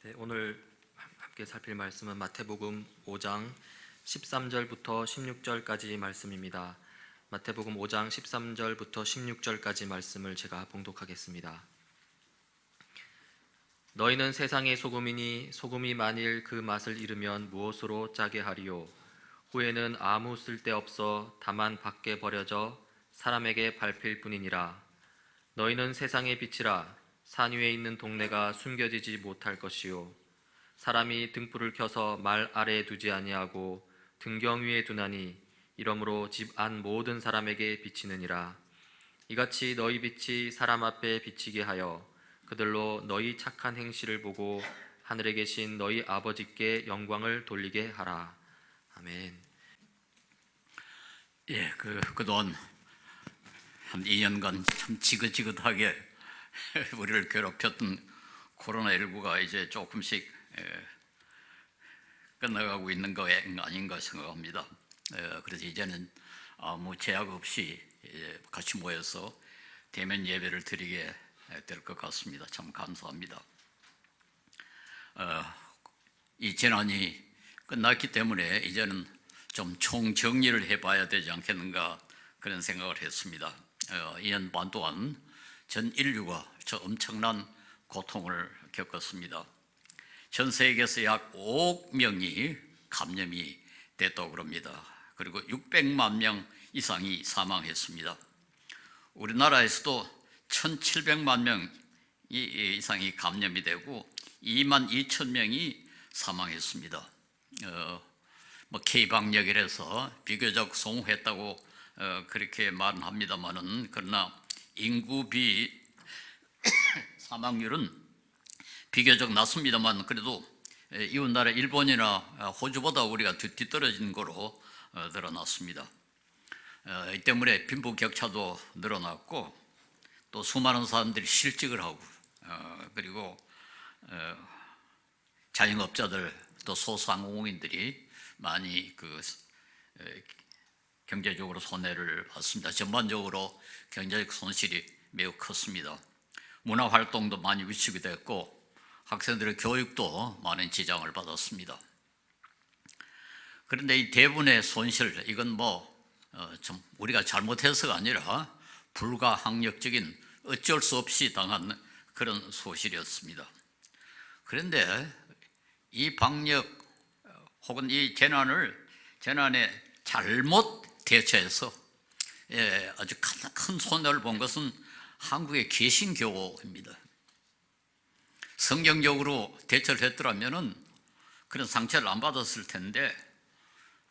네, 오늘 함께 살필 말씀은 마태복음 5장 13절부터 16절까지 말씀입니다. 마태복음 5장 13절부터 16절까지 말씀을 제가 봉독하겠습니다. 너희는 세상의 소금이니 소금이 만일 그 맛을 잃으면 무엇으로 짜게 하리요? 후에는 아무 쓸데없어 다만 밖에 버려져 사람에게 밟힐 뿐이니라. 너희는 세상의 빛이라. 산 위에 있는 동네가 숨겨지지 못할 것이요, 사람이 등불을 켜서 말 아래에 두지 아니하고 등경 위에 두나니 이러므로 집 안 모든 사람에게 비치느니라. 이같이 너희 빛이 사람 앞에 비치게 하여 그들로 너희 착한 행실을 보고 하늘에 계신 너희 아버지께 영광을 돌리게 하라. 아멘. 그동안 한 2년간 참 지긋지긋하게 우리를 괴롭혔던 코로나19가 이제 조금씩 끝나가고 있는 거 아닌가 생각합니다. 그래서 이제는 아무 제약 없이 같이 모여서 대면 예배를 드리게 될 것 같습니다. 참 감사합니다. 이 재난이 끝났기 때문에 이제는 좀 총정리를 해봐야 되지 않겠는가 그런 생각을 했습니다. 2년 반 동안 전 인류가 저 엄청난 고통을 겪었습니다. 전 세계에서 약 5억 명이 감염이 됐다고 합니다. 그리고 600만 명 이상이 사망했습니다. 우리나라에서도 1,700만 명 이상이 감염이 되고 2만 2천 명이 사망했습니다. K방역이라서 비교적 성공했다고 그렇게 말은 합니다만은, 그러나 인구비 사망률은 비교적 낮습니다만 그래도 이웃나라 일본이나 호주보다 우리가 뒤떨어진 거로 드러났습니다. 이 때문에 빈부격차도 늘어났고 또 수많은 사람들이 실직을 하고 그리고 자영업자들 또 소상공인들이 많이 경제적으로 손해를 봤습니다. 전반적으로 경제적 손실이 매우 컸습니다. 문화활동도 많이 위축이 됐고 학생들의 교육도 많은 지장을 받았습니다. 그런데 이 대부분의 손실, 이건 좀 우리가 잘못해서가 아니라 불가항력적인 어쩔 수 없이 당한 그런 소실이었습니다. 그런데 이 방역 혹은 이 재난에 잘못 대처해서 아주 큰 손해를 본 것은 한국의 개신교입니다. 성경적으로 대처를 했더라면 그런 상처를 안 받았을 텐데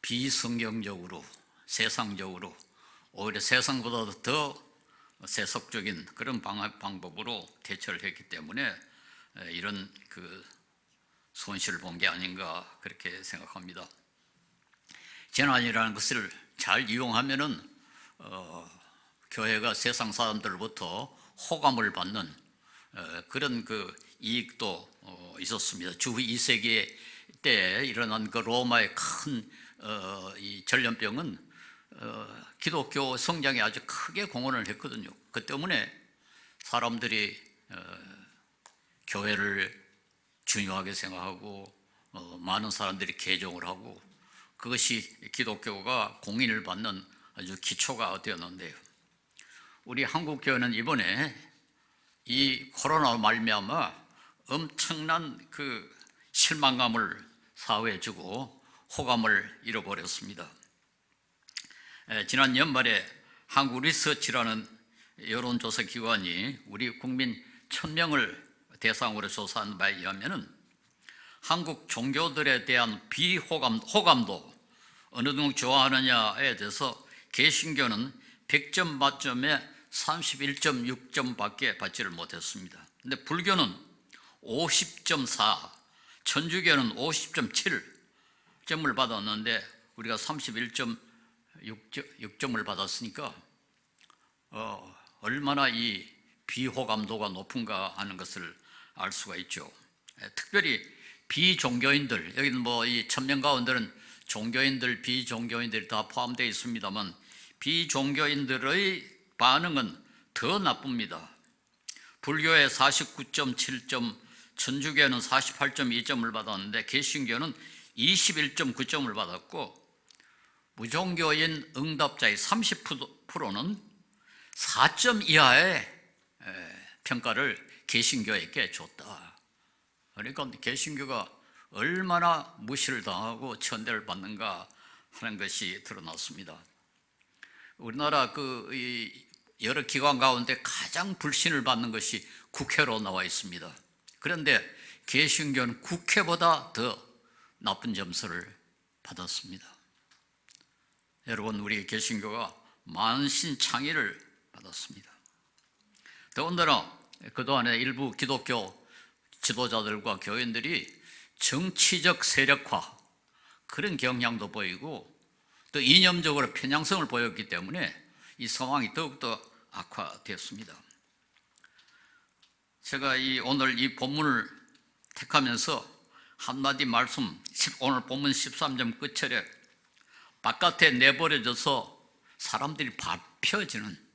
비성경적으로 세상적으로 오히려 세상보다 더 세속적인 그런 방법으로 대처를 했기 때문에 이런 손실을 본 게 아닌가 그렇게 생각합니다. 재난이라는 것을 잘 이용하면은 교회가 세상 사람들로부터 호감을 받는 그런 이익도 있었습니다. 주 2세기 때 일어난 로마의 큰 이 전염병은 기독교 성장에 아주 크게 공헌을 했거든요. 그 때문에 사람들이 교회를 중요하게 생각하고 많은 사람들이 개종을 하고 그것이 기독교가 공인을 받는 아주 기초가 되었는데요. 우리 한국교회는 이번에 이 코로나로 말미암아 엄청난 실망감을 사회에 주고 호감을 잃어버렸습니다. 지난 연말에 한국리서치라는 여론조사 기관이 우리 국민 1,000명을 대상으로 조사한 바에 의하면 한국 종교들에 대한 호감도 어느 정도 좋아하느냐에 대해서 개신교는 100점 만점에 31.6점밖에 받지를 못했습니다. 그런데 불교는 50.4, 천주교는 50.7점을 받았는데 우리가 31.6점을 받았으니까 얼마나 이 비호감도가 높은가 하는 것을 알 수가 있죠. 특별히 비종교인들, 여기는 이 1,000명 가운데는 종교인들, 비종교인들이 다 포함되어 있습니다만 비종교인들의 반응은 더 나쁩니다. 불교의 49.7점, 천주교는 48.2점을 받았는데 개신교는 21.9점을 받았고 무종교인 응답자의 30%는 4점 이하의 평가를 개신교에게 줬다. 그러니까 개신교가 얼마나 무시를 당하고 천대를 받는가 하는 것이 드러났습니다. 우리나라 여러 기관 가운데 가장 불신을 받는 것이 국회로 나와 있습니다. 그런데 개신교는 국회보다 더 나쁜 점수를 받았습니다. 여러분, 우리 개신교가 만신창이를 받았습니다. 더군다나 그동안에 일부 기독교 지도자들과 교인들이 정치적 세력화, 그런 경향도 보이고 또 이념적으로 편향성을 보였기 때문에 이 상황이 더욱더 악화되었습니다. 제가 오늘 이 본문을 택하면서 한마디 말씀, 오늘 본문 13점 끝절에 바깥에 내버려져서 사람들이 밟혀지는,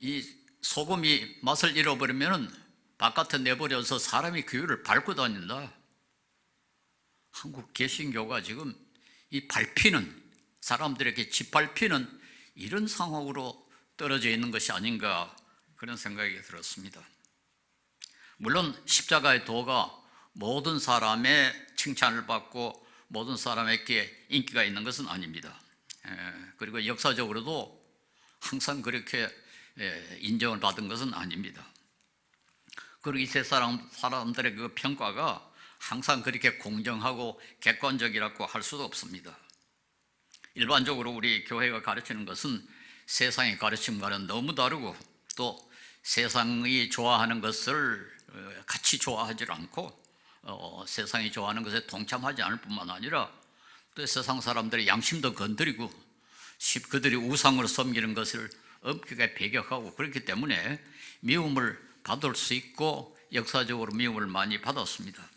이 소금이 맛을 잃어버리면 바깥에 내버려서 사람이 그 위를 밟고 다닌다. 한국 개신교가 지금 이 밟히는, 사람들에게 짓밟히는 이런 상황으로 떨어져 있는 것이 아닌가, 그런 생각이 들었습니다. 물론 십자가의 도가 모든 사람의 칭찬을 받고 모든 사람에게 인기가 있는 것은 아닙니다. 그리고 역사적으로도 항상 그렇게 인정을 받은 것은 아닙니다. 그리고 이 세상 사람들의 그 평가가 항상 그렇게 공정하고 객관적이라고 할 수도 없습니다. 일반적으로 우리 교회가 가르치는 것은 세상의 가르침과는 너무 다르고 또 세상이 좋아하는 것을 같이 좋아하지 않고 세상이 좋아하는 것에 동참하지 않을 뿐만 아니라 또 세상 사람들의 양심도 건드리고 그들이 우상으로 섬기는 것을 엄격하게 배격하고, 그렇기 때문에 미움을 받을 수 있고 역사적으로 미움을 많이 받았습니다.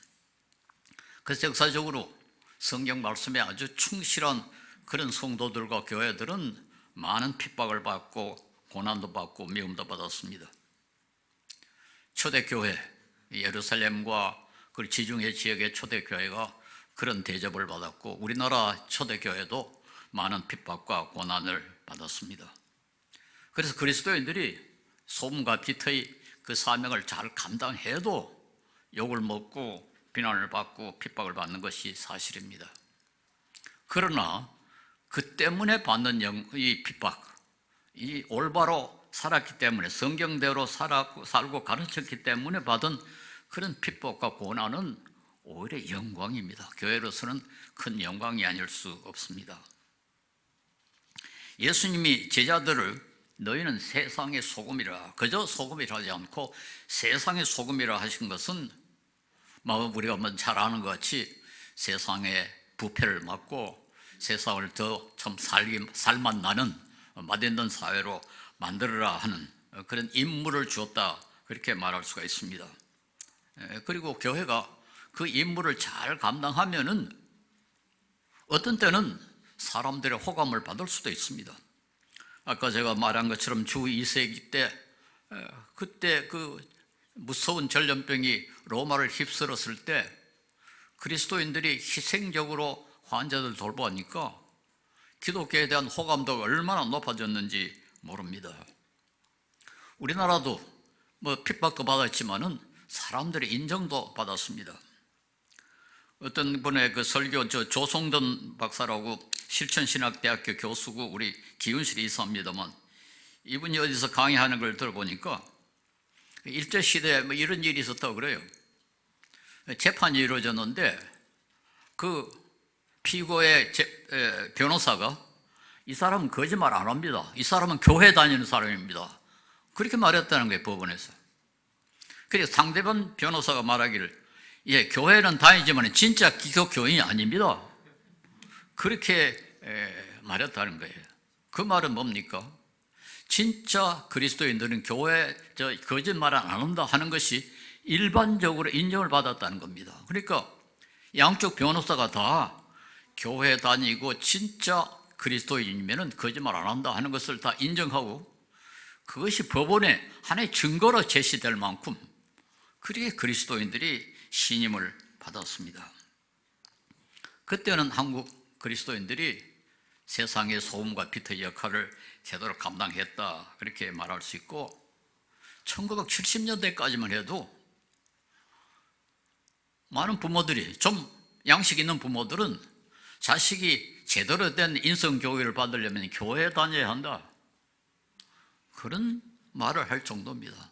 그래서 역사적으로 성경 말씀에 아주 충실한 그런 성도들과 교회들은 많은 핍박을 받고 고난도 받고 미움도 받았습니다. 초대교회, 예루살렘과 그 지중해 지역의 초대교회가 그런 대접을 받았고 우리나라 초대교회도 많은 핍박과 고난을 받았습니다. 그래서 그리스도인들이 소금과 빛의 그 사명을 잘 감당해도 욕을 먹고 비난을 받고 핍박을 받는 것이 사실입니다. 그러나 그 때문에 받는 이 핍박, 이 올바로 살았기 때문에, 성경대로 살고 가르쳤기 때문에 받은 그런 핍박과 고난은 오히려 영광입니다. 교회로서는 큰 영광이 아닐 수 없습니다. 예수님이 제자들을 너희는 세상의 소금이라, 그저 소금이라 하지 않고 세상의 소금이라 하신 것은 우리가 잘 아는 것 같이 세상의 부패를 막고 세상을 더 참 살맛 나는 맛있는 사회로 만들어라 하는 그런 임무를 주었다, 그렇게 말할 수가 있습니다. 그리고 교회가 그 임무를 잘 감당하면은 어떤 때는 사람들의 호감을 받을 수도 있습니다. 아까 제가 말한 것처럼 주 2세기 때 그때 그 무서운 전염병이 로마를 휩쓸었을 때 그리스도인들이 희생적으로 환자들 돌보니까 기독교에 대한 호감도가 얼마나 높아졌는지 모릅니다. 우리나라도 핍박도 받았지만은 사람들의 인정도 받았습니다. 어떤 분의 그 설교, 조성돈 박사라고 실천신학대학교 교수고 우리 기훈실 이사입니다만, 이분이 어디서 강의하는 걸 들어보니까 일제시대에 이런 일이 있었다고 그래요. 재판이 이루어졌는데 그 피고의 변호사가 이 사람은 거짓말 안 합니다, 이 사람은 교회 다니는 사람입니다, 그렇게 말했다는 거예요, 법원에서. 그래서 상대방 변호사가 말하기를, 예, 교회는 다니지만 진짜 기독교인이 아닙니다, 그렇게 말했다는 거예요. 그 말은 뭡니까? 진짜 그리스도인들은 교회 거짓말 안 한다 하는 것이 일반적으로 인정을 받았다는 겁니다. 그러니까 양쪽 변호사가 다 교회 다니고 진짜 그리스도인이면 거짓말 안 한다 하는 것을 다 인정하고, 그것이 법원에 하나의 증거로 제시될 만큼 그렇게 그리스도인들이 신임을 받았습니다. 그때는 한국 그리스도인들이 세상의 소금과 빛의 역할을 제대로 감당했다, 그렇게 말할 수 있고, 1970년대까지만 해도 많은 부모들이, 좀 양식 있는 부모들은 자식이 제대로 된 인성교육을 받으려면 교회에 다녀야 한다, 그런 말을 할 정도입니다.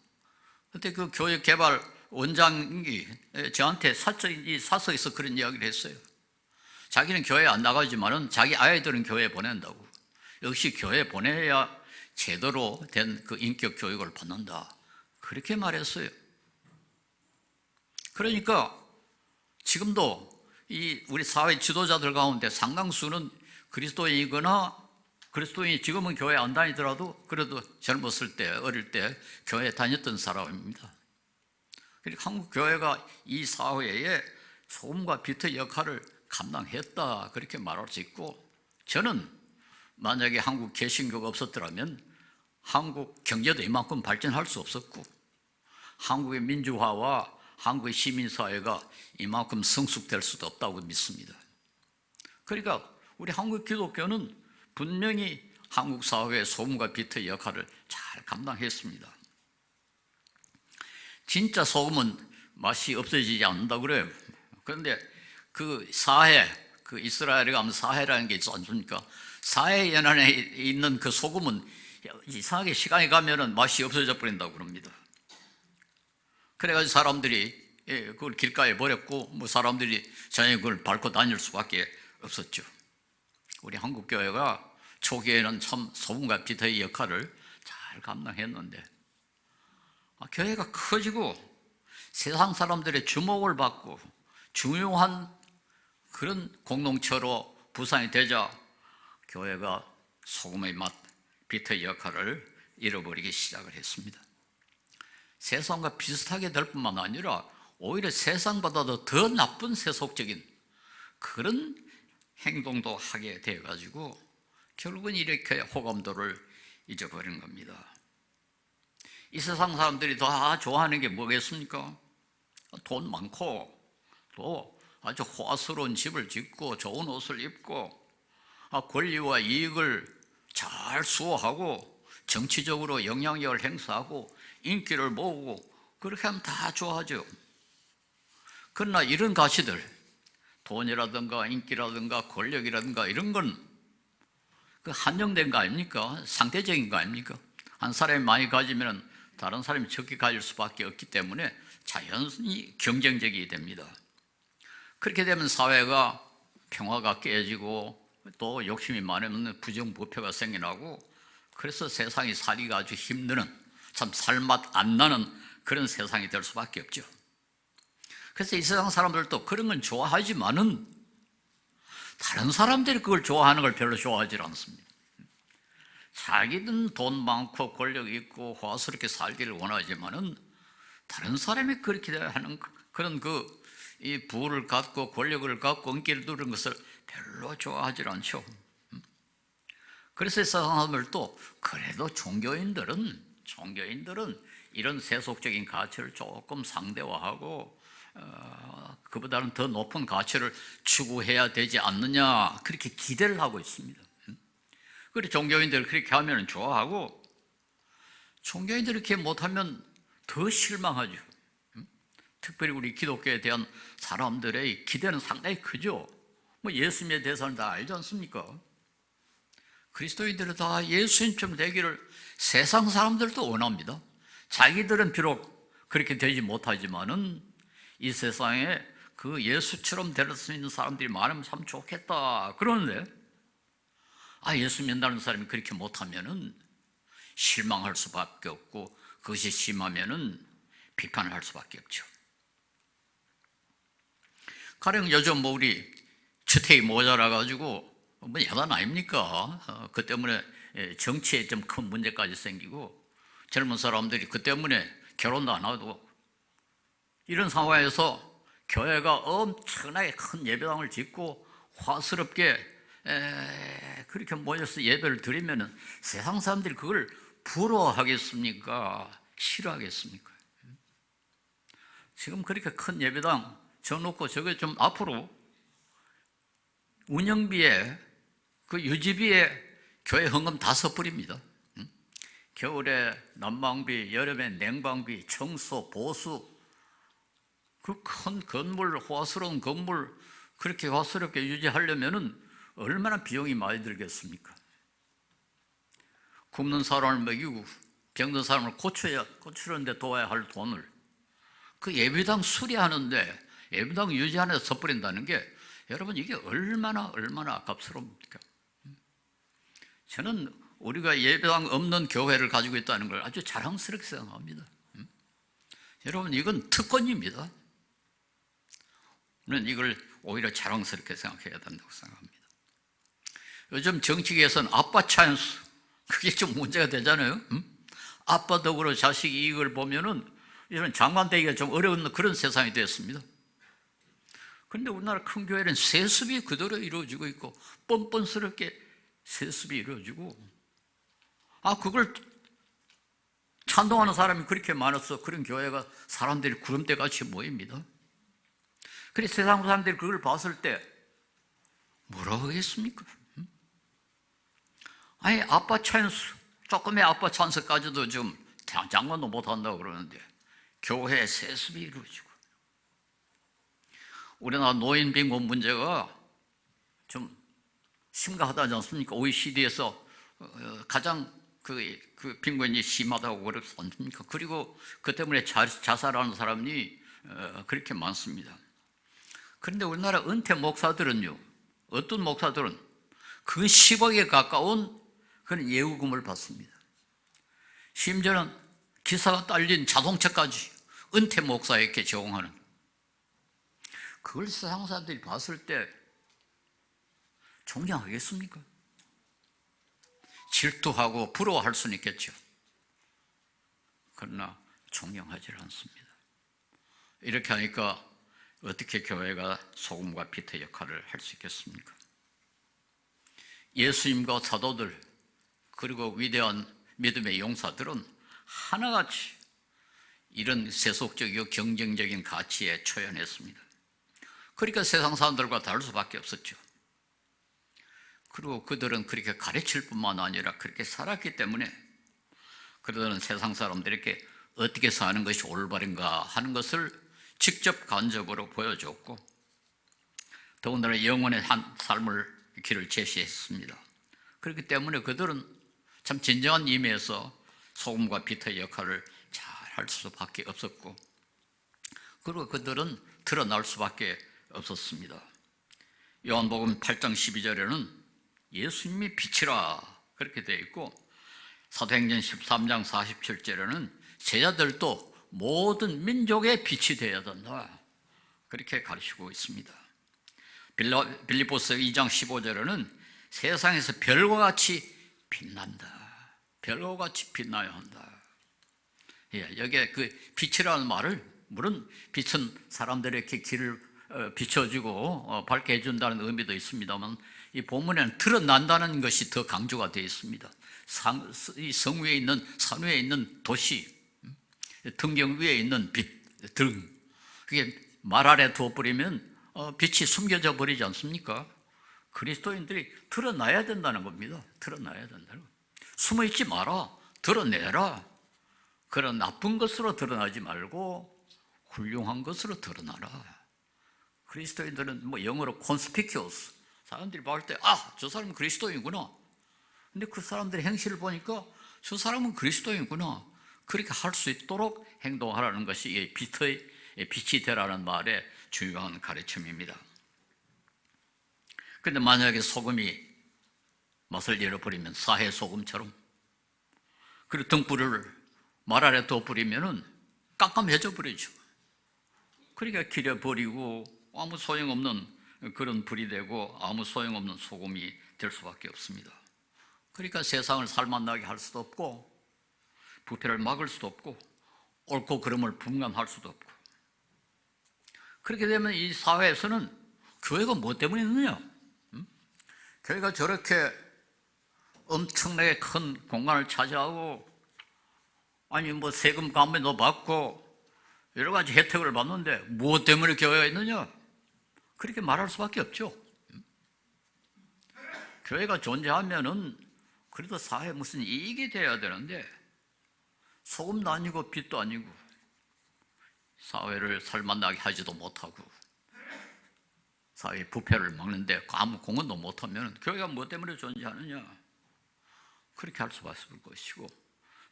그때 그 교육개발 원장이 저한테 사석에서 그런 이야기를 했어요. 자기는 교회 안 나가지만은 자기 아이들은 교회에 보낸다고. 역시 교회에 보내야 제대로 된 그 인격 교육을 받는다, 그렇게 말했어요. 그러니까 지금도 이 우리 사회 지도자들 가운데 상당수는 그리스도인이거나, 그리스도인이 지금은 교회 안 다니더라도 그래도 젊었을 때, 어릴 때 교회에 다녔던 사람입니다. 그러니까 한국 교회가 이 사회에 소금과 빛의 역할을 감당했다, 그렇게 말할 수 있고, 저는 만약에 한국 개신교가 없었더라면 한국 경제도 이만큼 발전할 수 없었고, 한국의 민주화와 한국의 시민사회가 이만큼 성숙될 수도 없다고 믿습니다. 그러니까 우리 한국 기독교는 분명히 한국 사회의 소금과 빛의 역할을 잘 감당했습니다. 진짜 소금은 맛이 없어지지 않는다고 그래요. 그런데 그 사해, 그 이스라엘에 가면 사해라는 게 있지 않습니까? 사해 연안에 있는 그 소금은 이상하게 시간이 가면은 맛이 없어져 버린다고 그럽니다. 그래가지고 사람들이 그걸 길가에 버렸고, 뭐 사람들이 저녁에 그걸 밟고 다닐 수밖에 없었죠. 우리 한국 교회가 초기에는 참 소금과 빛의 역할을 잘 감당했는데, 교회가 커지고 세상 사람들의 주목을 받고 중요한 그런 공동체로 부상이 되자 교회가 소금의 맛, 빛의 역할을 잃어버리기 시작을 했습니다. 세상과 비슷하게 될 뿐만 아니라 오히려 세상보다도 더 나쁜 세속적인 그런 행동도 하게 되어가지고 결국은 이렇게 호감도를 잊어버린 겁니다. 이 세상 사람들이 다 좋아하는 게 뭐겠습니까? 돈 많고, 또 아주 호화스러운 집을 짓고 좋은 옷을 입고, 권리와 이익을 잘 수호하고 정치적으로 영향력을 행사하고 인기를 모으고, 그렇게 하면 다 좋아하죠. 그러나 이런 가치들, 돈이라든가 인기라든가 권력이라든가 이런 건 그 한정된 거 아닙니까? 상대적인 거 아닙니까? 한 사람이 많이 가지면 다른 사람이 적게 가질 수밖에 없기 때문에 자연히 경쟁적이 됩니다. 그렇게 되면 사회가 평화가 깨지고 또 욕심이 많으면 부정부패가 생겨나고, 그래서 세상이 살기가 아주 힘드는, 참 살맛 안 나는 그런 세상이 될 수밖에 없죠. 그래서 이 세상 사람들도 그런 건 좋아하지만은 다른 사람들이 그걸 좋아하는 걸 별로 좋아하지 않습니다. 자기는 돈 많고 권력 있고 호화스럽게 살기를 원하지만은 다른 사람이 그렇게 하는 그런 이 부를 갖고 권력을 갖고 인기를 누리는 것을 별로 좋아하지 않죠. 그래서 이 세상 사람들도, 그래도 종교인들은 이런 세속적인 가치를 조금 상대화하고 그보다는 더 높은 가치를 추구해야 되지 않느냐, 그렇게 기대를 하고 있습니다. 그래서 종교인들이 그렇게 하면 좋아하고, 종교인들이 그렇게 못하면 더 실망하죠. 특별히 우리 기독교에 대한 사람들의 기대는 상당히 크죠. 뭐 예수님에 대해서는 다 알지 않습니까? 그리스도인들은 다 예수님처럼 되기를 세상 사람들도 원합니다. 자기들은 비록 그렇게 되지 못하지만은 이 세상에 그 예수처럼 될 수 있는 사람들이 많으면 참 좋겠다. 그러는데 예수 믿는다는 사람이 그렇게 못하면은 실망할 수밖에 없고, 그것이 심하면은 비판을 할 수밖에 없죠. 가령 요즘 우리 주택이 모자라 가지고 야단 아닙니까? 그 때문에 정치에 좀 큰 문제까지 생기고, 젊은 사람들이 그 때문에 결혼도 안 하고, 이런 상황에서 교회가 엄청나게 큰 예배당을 짓고 화스럽게 그렇게 모여서 예배를 드리면은 세상 사람들이 그걸 부러워하겠습니까? 싫어하겠습니까? 지금 그렇게 큰 예배당 져놓고 저게 좀 앞으로 운영비에 그 유지비에 교회 헌금 다 써버립니다. 겨울에 난방비, 여름에 냉방비, 청소, 보수, 그 큰 건물, 호화스러운 건물 그렇게 호화스럽게 유지하려면은 얼마나 비용이 많이 들겠습니까? 굶는 사람을 먹이고 병든 사람을 고치는데 도와야 할 돈을 그 예배당 수리하는데 예배당 유지하는 데 써버린다는 게 여러분 이게 얼마나 아깝습니까? 저는 우리가 예배당 없는 교회를 가지고 있다는 걸 아주 자랑스럽게 생각합니다. 여러분 이건 특권입니다. 저는 이걸 오히려 자랑스럽게 생각해야 된다고 생각합니다. 요즘 정치계에서는 아빠 찬스 그게 좀 문제가 되잖아요. 아빠 덕으로 자식 이익을 보면은 이런 장관 되기가 좀 어려운 그런 세상이 됐습니다. 그런데 우리나라 큰 교회는 세습이 그대로 이루어지고 있고 뻔뻔스럽게 세습이 이루어지고 그걸 찬동하는 사람이 그렇게 많아서 그런 교회가 사람들이 구름대같이 모입니다. 그래서 세상 사람들이 그걸 봤을 때 뭐라고 하겠습니까? 아니 아빠 찬스 조금의 아빠 찬스까지도 지금 장관도 못한다고 그러는데 교회에 세습이 이루어지고 우리나라 노인 빈곤 문제가 좀 심각하다지 않습니까? OECD에서 가장 그 빈곤이 심하다고 그러지 않습니까? 그리고 그 때문에 자살하는 사람이 그렇게 많습니다. 그런데 우리나라 은퇴 목사들은요, 어떤 목사들은 그 10억에 가까운 그런 예우금을 받습니다. 심지어는 기사가 딸린 자동차까지 은퇴 목사에게 제공하는 그걸 세상 사람들이 봤을 때 존경하겠습니까? 질투하고 부러워할 수는 있겠죠. 그러나 존경하지 않습니다. 이렇게 하니까 어떻게 교회가 소금과 빛의 역할을 할 수 있겠습니까? 예수님과 사도들 그리고 위대한 믿음의 용사들은 하나같이 이런 세속적이고 경쟁적인 가치에 초연했습니다. 그러니까 세상 사람들과 다를 수밖에 없었죠. 그리고 그들은 그렇게 가르칠 뿐만 아니라 그렇게 살았기 때문에 그들은 세상 사람들에게 어떻게 사는 것이 올바른가 하는 것을 직접 간접으로 보여줬고 더군다나 영원의 한 삶을 길을 제시했습니다. 그렇기 때문에 그들은 참 진정한 의미에서 소금과 빛의 역할을 잘 할 수밖에 없었고 그리고 그들은 드러날 수밖에 없었습니다. 요한복음 8장 12절에는 예수님이 빛이라 그렇게 되어 있고 사도행전 13장 47절에는 제자들도 모든 민족의 빛이 되어야 된다 그렇게 가르치고 있습니다. 빌립보서 2장 15절에는 세상에서 별과 같이 빛난다. 별과 같이 빛나야 한다. 여기에 그 빛이라는 말을 물론 빛은 사람들에게 길을 비춰주고 밝게 해준다는 의미도 있습니다만 이 본문에는 드러난다는 것이 더 강조가 되어 있습니다. 이 성 위에 있는 산 위에 있는 도시 등경 위에 있는 빛, 등 그게 말 아래 두어버리면 빛이 숨겨져 버리지 않습니까? 그리스도인들이 드러나야 된다는 겁니다. 드러나야 된다는 거. 숨어있지 마라. 드러내라. 그런 나쁜 것으로 드러나지 말고 훌륭한 것으로 드러나라. 그리스도인들은 뭐 영어로 conspicuous. 사람들이 봤을 때 저 사람은 그리스도인이구나. 근데 그 사람들의 행실을 보니까 저 사람은 그리스도인이구나. 그렇게 할 수 있도록 행동하라는 것이 빛이 되라는 말의 중요한 가르침입니다. 그런데 만약에 소금이 맛을 잃어버리면 사해 소금처럼 그리고 등불을 말 아래 둬버리면 깜깜해져 버리죠. 그러니까 길어버리고 아무 소용없는 그런 불이 되고 아무 소용없는 소금이 될 수밖에 없습니다. 그러니까 세상을 살만나게 할 수도 없고 부패를 막을 수도 없고 옳고 그름을 분간할 수도 없고 그렇게 되면 이 사회에서는 교회가 뭐 때문에 있느냐? 교회가 저렇게 엄청나게 큰 공간을 차지하고 아니 뭐 세금 감면도 받고 여러 가지 혜택을 받는데 무엇 때문에 교회가 있느냐? 그렇게 말할 수밖에 없죠. 교회가 존재하면은 그래도 사회에 무슨 이익이 돼야 되는데 소금도 아니고 빛도 아니고 사회를 살만나게 하지도 못하고 사회 부패를 막는데 아무 공헌도 못하면 교회가 무엇 때문에 존재하느냐? 그렇게 할 수밖에 없을 것이고,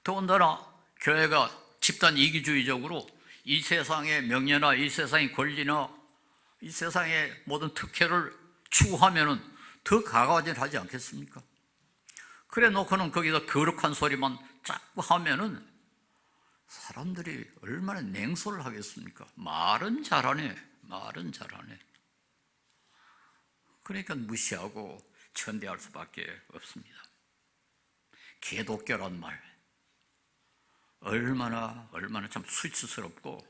더군다나 교회가 집단 이기주의적으로 이 세상의 명예나 이 세상의 권리나 이 세상의 모든 특혜를 추구하면은 더 가가지하지 않겠습니까? 그래 놓고는 거기다 거룩한 소리만 자꾸 하면은 사람들이 얼마나 냉소를 하겠습니까? 말은 잘하네, 말은 잘하네. 그러니까 무시하고 천대할 수밖에 없습니다. 기독교란 말, 얼마나 참 수치스럽고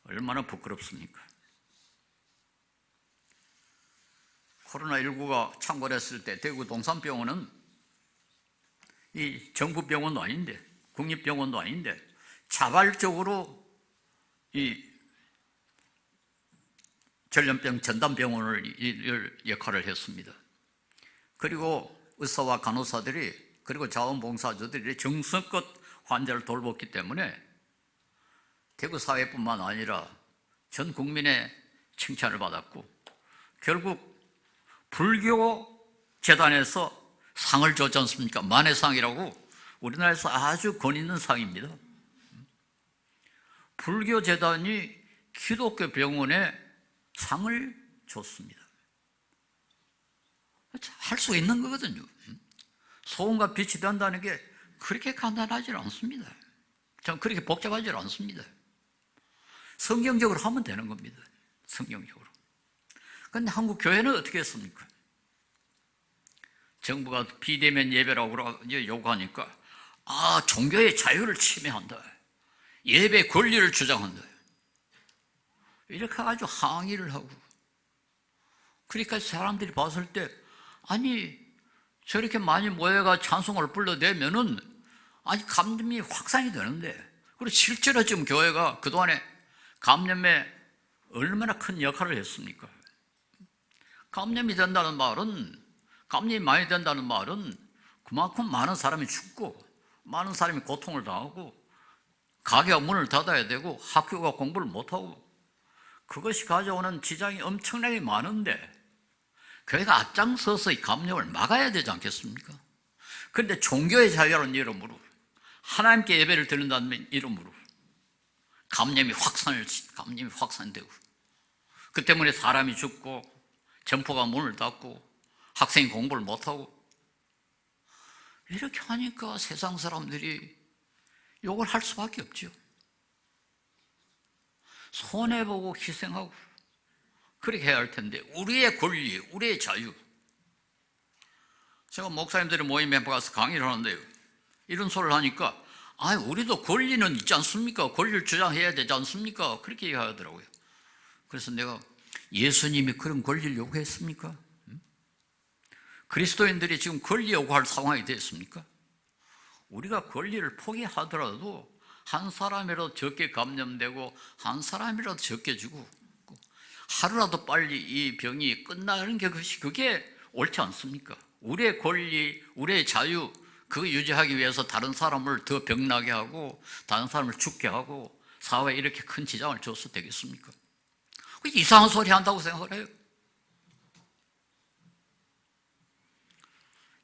얼마나 부끄럽습니까? 코로나19가 창궐했을 때 대구 동산병원은 이 정부병원도 아닌데 국립병원도 아닌데 자발적으로 이 전염병 전담병원을 역할을 했습니다. 그리고 의사와 간호사들이 그리고 자원봉사자들이 정성껏 환자를 돌봤기 때문에 대구 사회뿐만 아니라 전 국민의 칭찬을 받았고, 결국 불교 재단에서 상을 줬지 않습니까? 만해상이라고 우리나라에서 아주 권 있는 상입니다. 불교 재단이 기독교 병원에 상을 줬습니다. 할 수 있는 거거든요. 소금과 빛이 된다는 게 그렇게 간단하지 않습니다. 전 그렇게 복잡하지 않습니다. 성경적으로 하면 되는 겁니다. 성경적으로. 그런데 한국 교회는 어떻게 했습니까? 정부가 비대면 예배라고 요구하니까 종교의 자유를 침해한다, 예배 권리를 주장한다, 이렇게 아주 항의를 하고, 그러니까 사람들이 봤을 때 아니 저렇게 많이 모여가 찬송을 불러대면은 감염이 확산이 되는데, 그리고 실제로 지금 교회가 그동안에 감염에 얼마나 큰 역할을 했습니까? 감염이 많이 된다는 말은 그만큼 많은 사람이 죽고 많은 사람이 고통을 당하고 가게가 문을 닫아야 되고 학교가 공부를 못하고 그것이 가져오는 지장이 엄청나게 많은데 교회가 앞장서서 이 감염을 막아야 되지 않겠습니까? 그런데 종교의 자유라는 이름으로 하나님께 예배를 드린다는 이름으로 감염이 확산되고 그 때문에 사람이 죽고 점포가 문을 닫고 학생이 공부를 못하고 이렇게 하니까 세상 사람들이 욕을 할 수밖에 없죠. 손해보고 희생하고 그렇게 해야 할 텐데, 우리의 권리, 우리의 자유. 제가 목사님들이 모임에 가서 강의를 하는데요, 이런 소리를 하니까 우리도 권리는 있지 않습니까? 권리를 주장해야 되지 않습니까? 그렇게 얘기하더라고요. 그래서 내가 예수님이 그런 권리를 요구했습니까? 그리스도인들이 지금 권리 요구할 상황이 됐습니까? 우리가 권리를 포기하더라도 한 사람이라도 적게 감염되고 한 사람이라도 적게 죽고 하루라도 빨리 이 병이 끝나는 게 그게 옳지 않습니까? 우리의 권리, 우리의 자유, 그거 유지하기 위해서 다른 사람을 더 병나게 하고 다른 사람을 죽게 하고 사회에 이렇게 큰 지장을 줘서 되겠습니까? 이상한 소리 한다고 생각을 해요.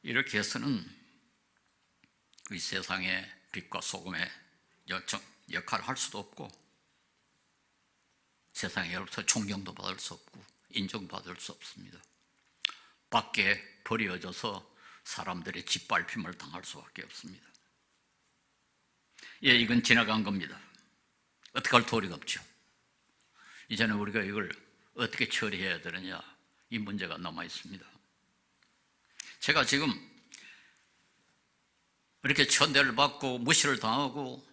이렇게 해서는 이 세상의 빛과 소금의 역할을 할 수도 없고 세상에로부터 존경도 받을 수 없고 인정받을 수 없습니다. 밖에 버려져서 사람들의 짓밟힘을 당할 수밖에 없습니다. 이건 지나간 겁니다. 어떻게 할 도리가 없죠. 이제는 우리가 이걸 어떻게 처리해야 되느냐, 이 문제가 남아 있습니다. 제가 지금 이렇게 천대를 받고 무시를 당하고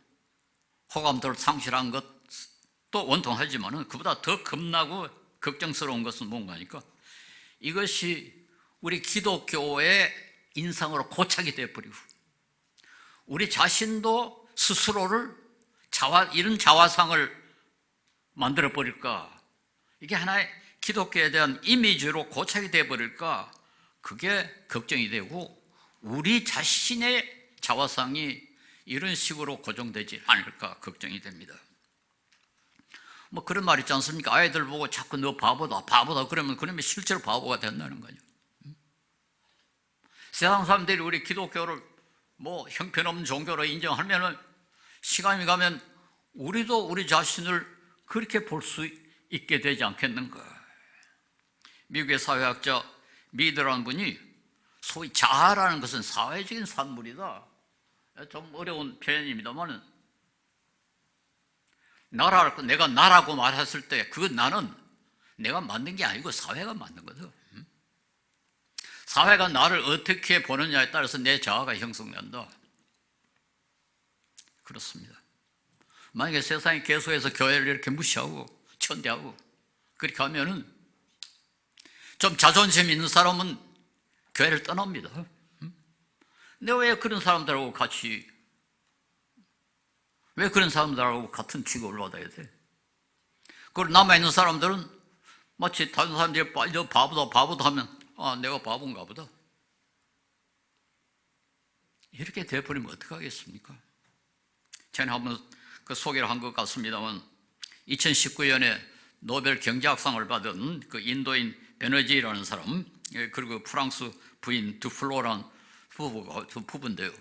호감도를 상실한 것도 원통하지만 그보다 더 겁나고 걱정스러운 것은 뭔가니까 이것이 우리 기독교의 인상으로 고착이 되어버리고 우리 자신도 스스로를 이런 자화상을 만들어 버릴까? 이게 하나의 기독교에 대한 이미지로 고착이 되어 버릴까? 그게 걱정이 되고 우리 자신의 자화상이 이런 식으로 고정되지 않을까 걱정이 됩니다. 뭐 그런 말 있지 않습니까? 아이들 보고 자꾸 너 바보다 바보다 그러면 실제로 바보가 된다는 거죠. 세상 사람들이 우리 기독교를 뭐 형편없는 종교로 인정하면은 시간이 가면 우리도 우리 자신을 그렇게 볼 수 있게 되지 않겠는가? 미국의 사회학자 미드라는 분이 소위 자아라는 것은 사회적인 산물이다. 좀 어려운 표현입니다만 내가 나라고 말했을 때 그 나는 내가 만든 게 아니고 사회가 만든 거죠. 사회가 나를 어떻게 보느냐에 따라서 내 자아가 형성된다. 그렇습니다. 만약에 세상이 계속해서 교회를 이렇게 무시하고 천대하고 그렇게 하면은 좀 자존심 있는 사람은 교회를 떠납니다. 내가 왜 그런 사람들하고 같은 취급을 받아야 돼? 그리고 남아있는 사람들은 마치 다른 사람들이 너 바보다 하면 내가 바본가 보다. 이렇게 돼버리면 어떡하겠습니까? 제가 한번 그 소개를 한 것 같습니다만 2019년에 노벨 경제학상을 받은 그 인도인 베너지라는 사람 그리고 프랑스 부인 두플로란 부부인데요.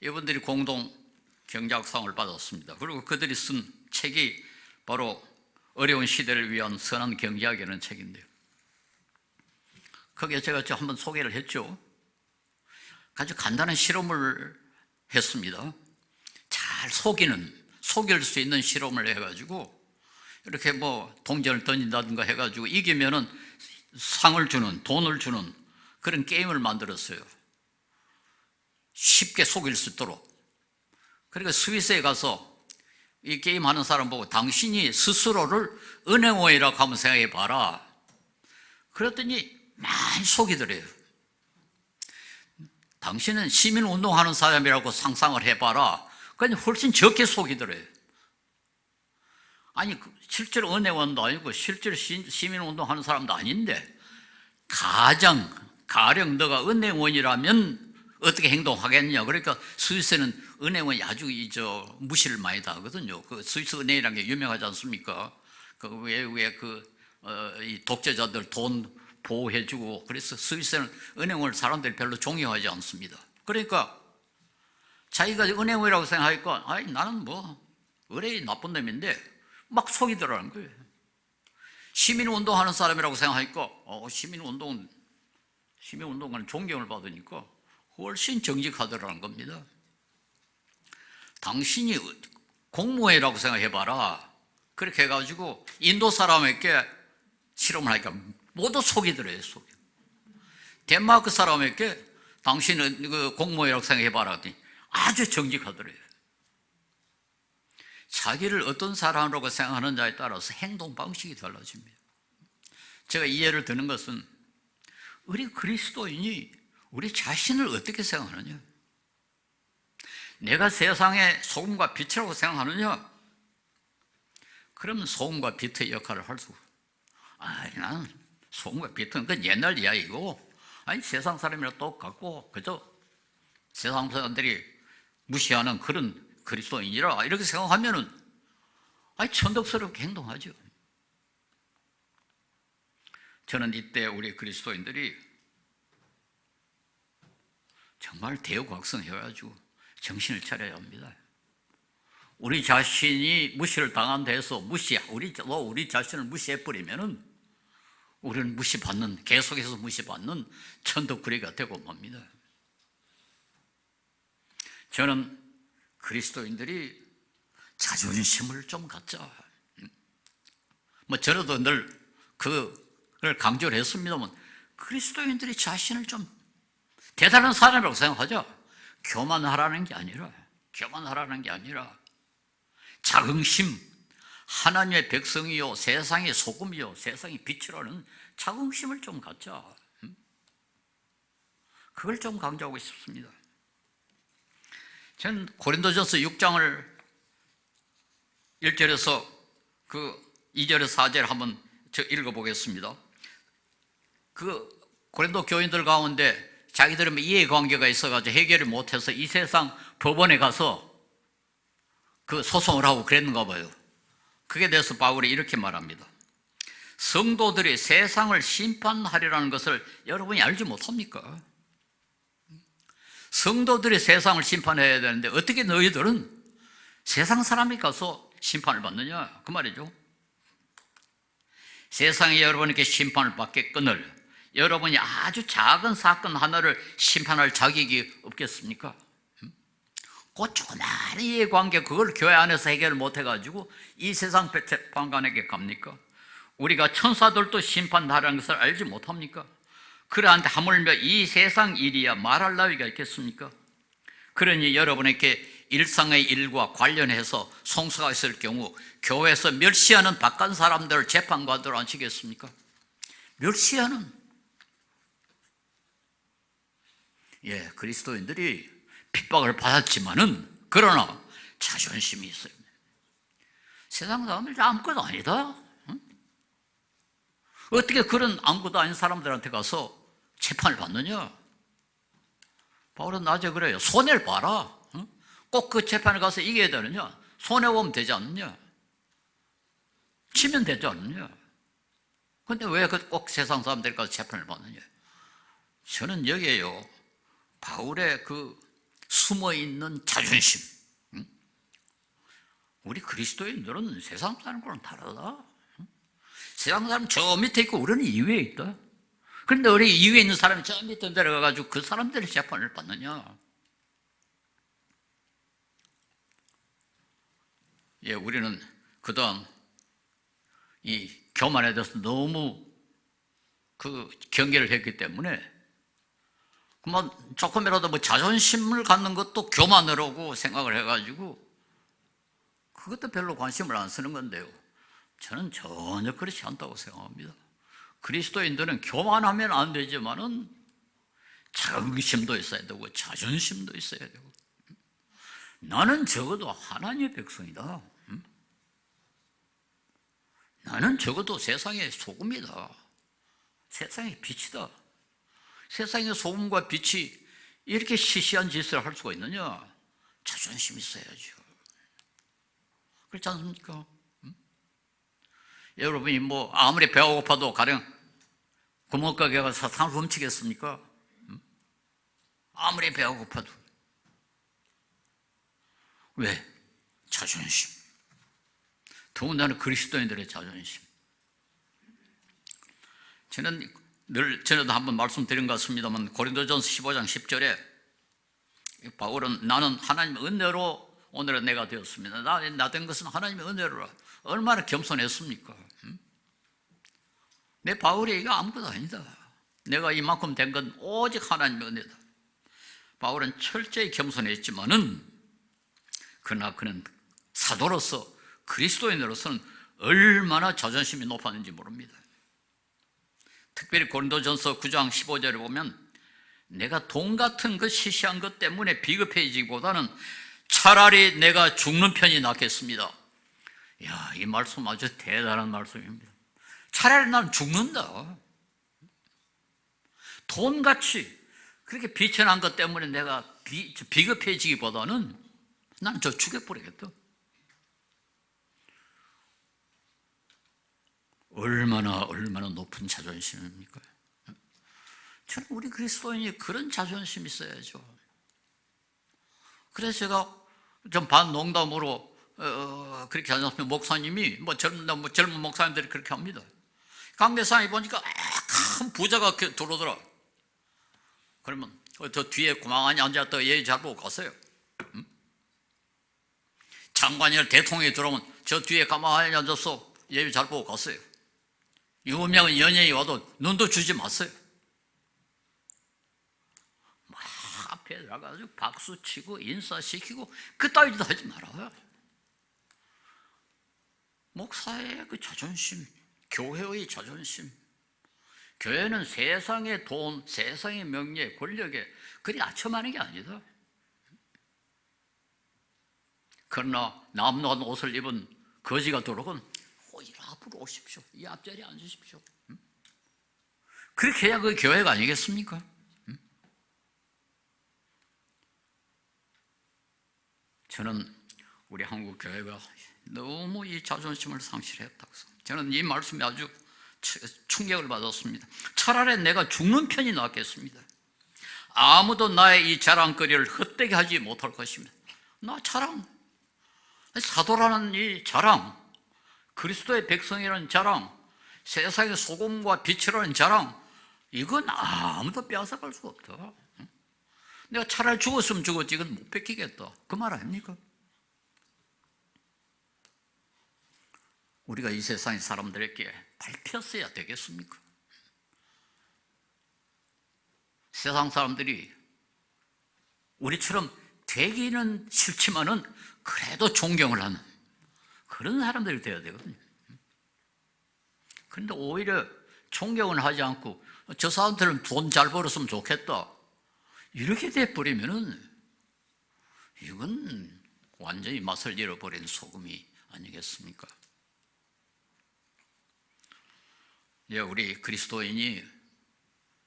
이분들이 공동 경제학상을 받았습니다. 그리고 그들이 쓴 책이 바로 어려운 시대를 위한 선한 경제학이라는 책인데요. 거기에 제가 한번 소개를 했죠. 아주 간단한 실험을 했습니다. 잘 속일 수 있는 실험을 해가지고 이렇게 뭐 동전을 던진다든가 해가지고 이기면은 돈을 주는 그런 게임을 만들었어요. 쉽게 속일 수 있도록. 그러니까 스위스에 가서 이 게임 하는 사람 보고 당신이 스스로를 은행원이라고 한번 생각해 봐라. 그랬더니 많이 속이더래요. 당신은 시민운동하는 사람이라고 상상을 해봐라. 그냥 훨씬 적게 속이더래요. 아니 실제로 은행원도 아니고 실제로 시민운동하는 사람도 아닌데 가령 너가 은행원이라면 어떻게 행동하겠냐. 그러니까 스위스는 은행원이 아주 무시를 많이 당하거든요. 그 스위스 은행이라는 게 유명하지 않습니까? 그 외국의 이 독재자들 돈 보호해주고 그래서 스위스는 은행원을 사람들이 별로 존경하지 않습니다. 그러니까 자기가 은행원이라고 생각하니까 나는 뭐 의뢰이 나쁜 놈인데 막 속이더라는 거예요. 시민운동하는 사람이라고 생각하니까 시민운동은 존경을 받으니까 훨씬 정직하더라는 겁니다. 당신이 공무원이라고 생각해봐라. 그렇게 해가지고 인도 사람에게 실험을 하니까 모두 속이더래요. 덴마크 사람에게 당신은 그 공무원이라고 생각해봐라 하더니 아주 정직하더래요. 자기를 어떤 사람으로 생각하느냐에 따라서 행동 방식이 달라집니다. 제가 이해를 드는 것은 우리 그리스도인이 우리 자신을 어떻게 생각하느냐? 내가 세상의 소금과 빛이라고 생각하느냐? 그러면 소금과 빛의 역할을 할 수. 나는 소금과 빛은 그건 옛날 이야기고, 세상 사람이랑 똑같고, 그저 세상 사람들이 무시하는 그런 그리스도인이라 이렇게 생각하면은 천덕스럽게 행동하죠. 저는 이때 우리 그리스도인들이 정말 대우각성해가지고 정신을 차려야 합니다. 우리 자신이 무시를 당한 데서 우리 자신을 무시해버리면은 우리는 계속해서 무시받는 천덕꾸러기가 되고 맙니다. 저는 그리스도인들이 자존심을 좀 갖자. 저도 늘 그걸 강조를 했습니다만 그리스도인들이 자신을 좀 대단한 사람이라고 생각하죠. 교만하라는 게 아니라 자긍심, 하나님의 백성이요 세상의 소금이요 세상의 빛이라는 자긍심을 좀 갖자. 그걸 좀 강조하고 싶습니다. 저는 고린도전서 6장을 1절에서 그 2절에서 4절 한번 저 읽어보겠습니다. 그 고린도 교인들 가운데 자기들은 이해관계가 있어가지고 해결을 못해서 이 세상 법원에 가서 그 소송을 하고 그랬는가 봐요. 그게 대해서 바울이 이렇게 말합니다. 성도들이 세상을 심판하리라는 것을 여러분이 알지 못합니까? 성도들이 세상을 심판해야 되는데 어떻게 너희들은 세상 사람이 가서 심판을 받느냐? 그 말이죠. 세상이 여러분에게 심판을 받겠거늘 여러분이 아주 작은 사건 하나를 심판할 자격이 없겠습니까? 그 조그마한 이해관계 그걸 교회 안에서 해결을 못해가지고 이 세상 재판관에게 갑니까? 우리가 천사들도 심판하라는 것을 알지 못합니까? 그러한테 하물며 이 세상 일이야 말할 나위가 있겠습니까? 그러니 여러분에게 일상의 일과 관련해서 송사가 있을 경우 교회에서 멸시하는 바깥 사람들을 재판관으로 앉히겠습니까? 멸시하는 그리스도인들이 핍박을 받았지만은 그러나 자존심이 있어요. 세상 사람들 아무것도 아니다. 응? 어떻게 그런 아무것도 아닌 사람들한테 가서 재판을 받느냐? 바울은 낮에 그래요. 손해를 봐라. 응? 꼭 그 재판을 가서 이겨야 되느냐? 손해보면 되지 않느냐? 치면 되지 않느냐? 근데 왜 꼭 세상 사람들이 가서 재판을 받느냐? 저는 여기에요. 바울의 그 숨어있는 자존심. 응? 우리 그리스도인들은 세상 사람과는 다르다. 응? 세상 사람 저 밑에 있고 우리는 이위에 있다. 그런데 우리 이위에 있는 사람이 저 밑에 내려가가지고 그 사람들의 재판을 받느냐? 우리는 그동안 이 교만에 대해서 너무 그 경계를 했기 때문에 그만 조금이라도 자존심을 갖는 것도 교만으로고 생각을 해가지고 그것도 별로 관심을 안 쓰는 건데요. 저는 전혀 그렇지 않다고 생각합니다. 그리스도인들은 교만하면 안 되지만은 자긍심도 있어야 되고 자존심도 있어야 되고 나는 적어도 하나님의 백성이다. 나는 적어도 세상의 소금이다. 세상의 빛이다. 세상의 소금과 빛이 이렇게 시시한 짓을 할 수가 있느냐? 자존심 있어야죠. 그렇지 않습니까? 여러분이 아무리 배가 고파도 가령 구멍가게 가서 사탕을 훔치겠습니까? 아무리 배가 고파도. 왜? 자존심. 더군다나 그리스도인들의 자존심. 저는 전에도 한번 말씀드린 것 같습니다만 고린도전서 15장 10절에 바울은 나는 하나님의 은혜로 오늘은 내가 되었습니다. 나 된 것은 하나님의 은혜로라. 얼마나 겸손했습니까? 내 바울이 이거 아무것도 아니다. 내가 이만큼 된 건 오직 하나님의 은혜다. 바울은 철저히 겸손했지만은 그러나 그는 사도로서 그리스도인으로서는 얼마나 자존심이 높았는지 모릅니다. 특별히 고린도전서 9장 15절에 보면 내가 돈 같은 것 시시한 것 때문에 비급해지기보다는 차라리 내가 죽는 편이 낫겠습니다. 이야, 이 말씀 아주 대단한 말씀입니다. 차라리 난 죽는다. 돈같이 그렇게 비천한 것 때문에 내가 비급해지기보다는 나는 저 죽여버리겠다. 얼마나 높은 자존심입니까? 저는 우리 그리스도인이 그런 자존심이 있어야죠. 그래서 제가 좀 반농담으로 그렇게 하셨으면 목사님이 젊은 목사님들이 그렇게 합니다. 강대상에 보니까 큰 부자가 들어오더라. 그러면 저 뒤에 고만히 앉았다가 예의 잘 보고 갔어요. 장관이나 대통령이 들어오면 저 뒤에 가만히 앉아서 예의 잘 보고 갔어요. 유명한 연예인이 와도 눈도 주지 마세요. 막 앞에 나가서 박수 치고 인사시키고 그따위 짓 하지 말아요. 목사의 그 자존심, 교회의 자존심. 교회는 세상의 돈, 세상의 명예, 권력에 그리 아첨하는 게 아니다. 그러나 남노한 옷을 입은 거지가 들어오건 앞으로 오십시오. 이 앞자리에 앉으십시오. 그렇게 해야 그 교회가 아니겠습니까? 저는 우리 한국 교회가 너무 이 자존심을 상실했다고 생각합니다. 저는 이 말씀에 아주 충격을 받았습니다. 차라리 내가 죽는 편이 낫겠습니다. 아무도 나의 이 자랑거리를 헛되게 하지 못할 것입니다. 나 자랑, 사도라는 이 자랑, 그리스도의 백성이라는 자랑, 세상의 소금과 빛이라는 자랑, 이건 아무도 빼앗아갈 수가 없다. 내가 차라리 죽었으면 죽었지 이건 못 뺏기겠다. 그 말 아닙니까? 우리가 이 세상의 사람들에게 밟혔어야 되겠습니까? 세상 사람들이 우리처럼 되기는 싫지만은 그래도 존경을 하는 그런 사람들이 되어야 되거든요. 그런데 오히려 존경을 하지 않고 저 사람들은 돈 잘 벌었으면 좋겠다 이렇게 돼버리면은 이건 완전히 맛을 잃어버린 소금이 아니겠습니까? 우리 그리스도인이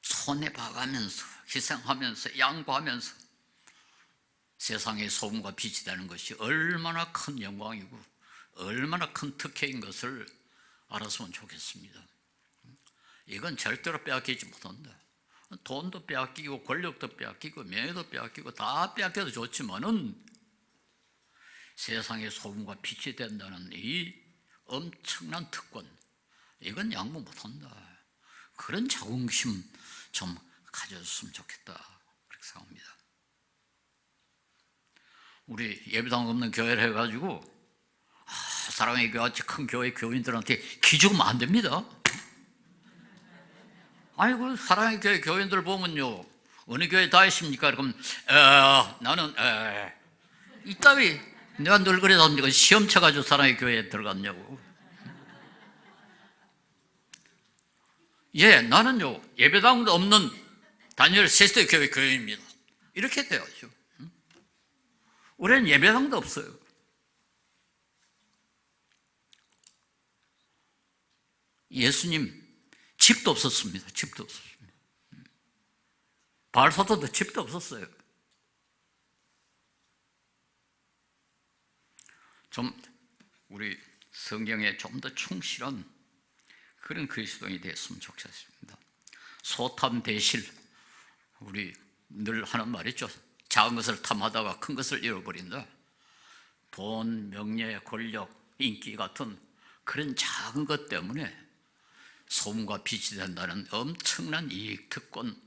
손해 봐가면서 희생하면서 양보하면서 세상의 소금과 빛이 되는 것이 얼마나 큰 영광이고 얼마나 큰 특혜인 것을 알았으면 좋겠습니다. 이건 절대로 빼앗기지 못한다. 돈도 빼앗기고 권력도 빼앗기고 명예도 빼앗기고 다 빼앗겨도 좋지만은 세상의 소금과 빛이 된다는 이 엄청난 특권, 이건 양보 못한다. 그런 자긍심 좀 가졌으면 좋겠다 그렇게 생각합니다. 우리 예배당 없는 교회를 해가지고 사랑의 교회 같이 큰 교회 교인들한테 기 주면 안 됩니다. 아이고 사랑의 교회 교인들 보면요 어느 교회 다니십니까? 그러면 나는 이따위 내가 늘 그래서 시험 쳐가지고 사랑의 교회에 들어갔냐고. 나는요 예배당도 없는 다니엘 세스토 교회 교인입니다. 이렇게 돼야죠. 우리는 예배당도 없어요. 예수님 집도 없었습니다. 집도 없었습니다. 바알사도도 집도 없었어요. 좀 우리 성경에 좀 더 충실한 그런 그리스도인이 됐으면 좋겠습니다. 소탐 대실, 우리 늘 하는 말 있죠. 작은 것을 탐하다가 큰 것을 잃어버린다. 돈, 명예, 권력, 인기 같은 그런 작은 것 때문에 소금과 빛이 된다는 엄청난 이익, 특권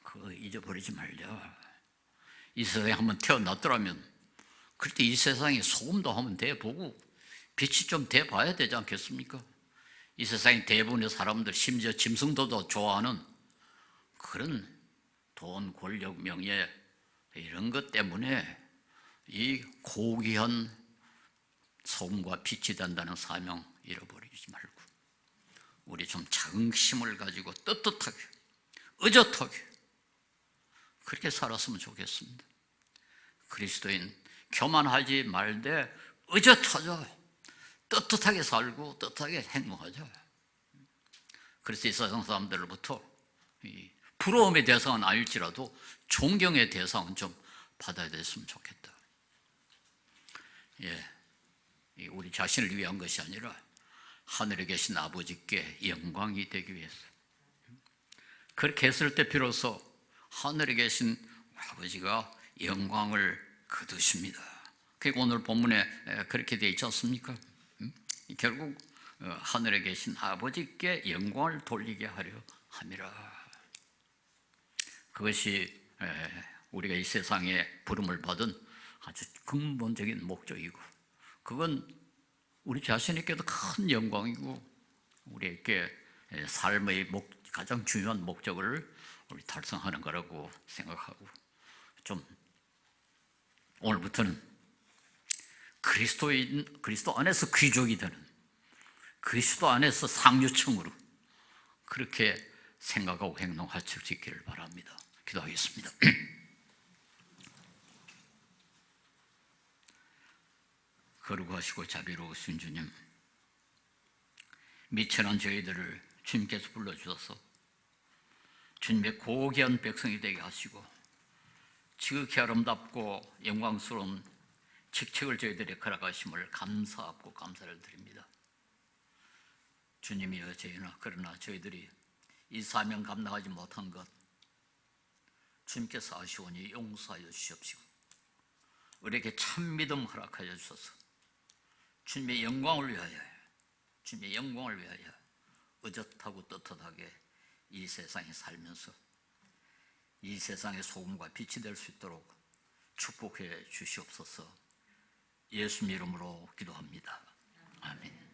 그거 잊어버리지 말자. 이 세상에 한번 태어났더라면 그럴 때 이 세상에 소금도 한번 대보고 빛이 좀 대봐야 되지 않겠습니까? 이 세상의 대부분의 사람들, 심지어 짐승도도 좋아하는 그런 돈, 권력, 명예 이런 것 때문에 이 고귀한 소금과 빛이 된다는 사명 잃어버리지 말고 우리 좀 자긍심을 가지고 떳떳하게 의젓하게 그렇게 살았으면 좋겠습니다. 그리스도인 교만하지 말되 의젓하자. 떳떳하게 살고 떳떳하게 행동하자. 그래서 이 세상 사람들로부터 부러움의 대상은 아닐지라도 존경의 대상은 좀 받아야 됐으면 좋겠다. 우리 자신을 위한 것이 아니라 하늘에 계신 아버지께 영광이 되기 위해서. 그렇게 했을 때 비로소 하늘에 계신 아버지가 영광을 거두십니다. 그리고 오늘 본문에 그렇게 되어 있지 않습니까? 결국 하늘에 계신 아버지께 영광을 돌리게 하려 함이라. 그것이 우리가 이 세상에 부름을 받은 아주 근본적인 목적이고 그건 우리 자신에게도 큰 영광이고 우리에게 삶의 가장 중요한 목적을 우리 달성하는 거라고 생각하고 좀 오늘부터는 그리스도 안에서 귀족이 되는 그리스도 안에서 상류층으로 그렇게 생각하고 행동할 수 있기를 바랍니다. 기도하겠습니다. 거룩하시고 자비로우신 주님, 미천한 저희들을 주님께서 불러주셔서 주님의 고귀한 백성이 되게 하시고 지극히 아름답고 영광스러운 직책을 저희들의 걸어가심을 감사하고 감사를 드립니다. 주님이여, 그러나 저희들이 이 사명 감당하지 못한 것 주님께서 아시오니 용서하여 주시옵시고 우리에게 참 믿음 허락하여 주셔서 주님의 영광을 위하여 의젓하고 떳떳하게 이 세상에 살면서 이 세상의 소금과 빛이 될 수 있도록 축복해 주시옵소서. 예수님 이름으로 기도합니다. 아멘.